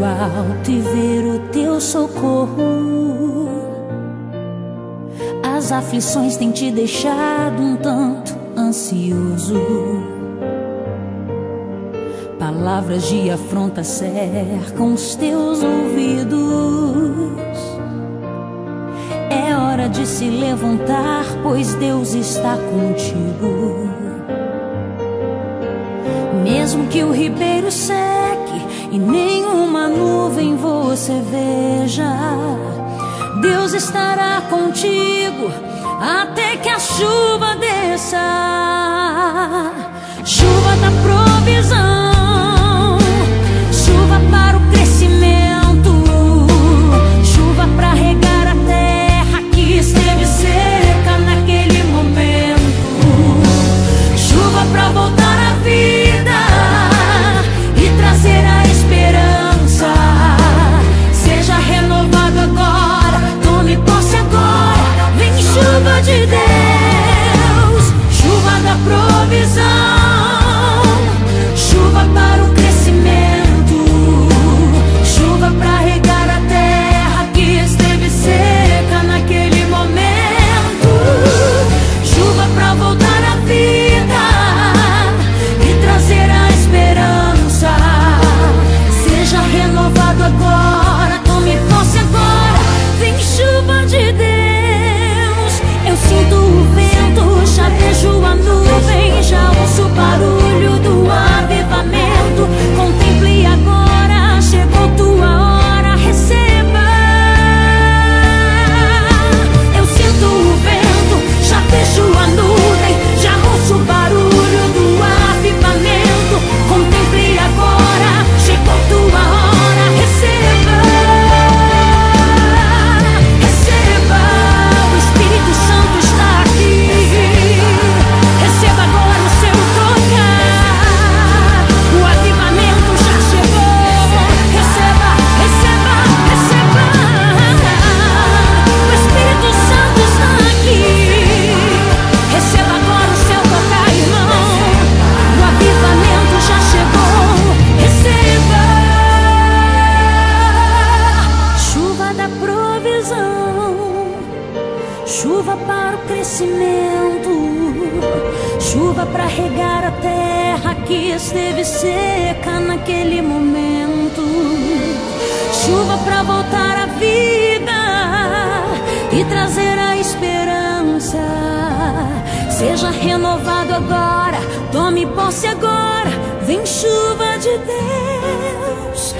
alto e ver o teu socorro. As aflições têm te deixado um tanto ansioso. Palavras de afronta cercam os teus ouvidos. É hora de se levantar, pois Deus está contigo. Mesmo que o ribeiro seque e nenhuma nuvem você veja, Deus estará contigo até que a chuva desça. Chuva da provisão, chuva para o crescimento, chuva para regar a terra que esteve seca naquele momento, chuva para voltar à vida e trazer a esperança. Seja renovado agora, tome posse agora, vem chuva de Deus, chuva da provisão. Agora, tome posse agora, vem chuva de Deus. Eu sinto o vento, já vejo a nuvem, já ouço o barulho do avivamento. Contemple agora, chegou tua hora, receba. Eu sinto o vento, já vejo a nuvem, já ouço o barulho do avivamento. Contemple agora, chegou tua hora. Chuva para o crescimento, chuva para regar a terra que esteve seca naquele momento, chuva para voltar à vida e trazer a esperança. Seja renovado agora, tome posse agora, vem chuva de Deus.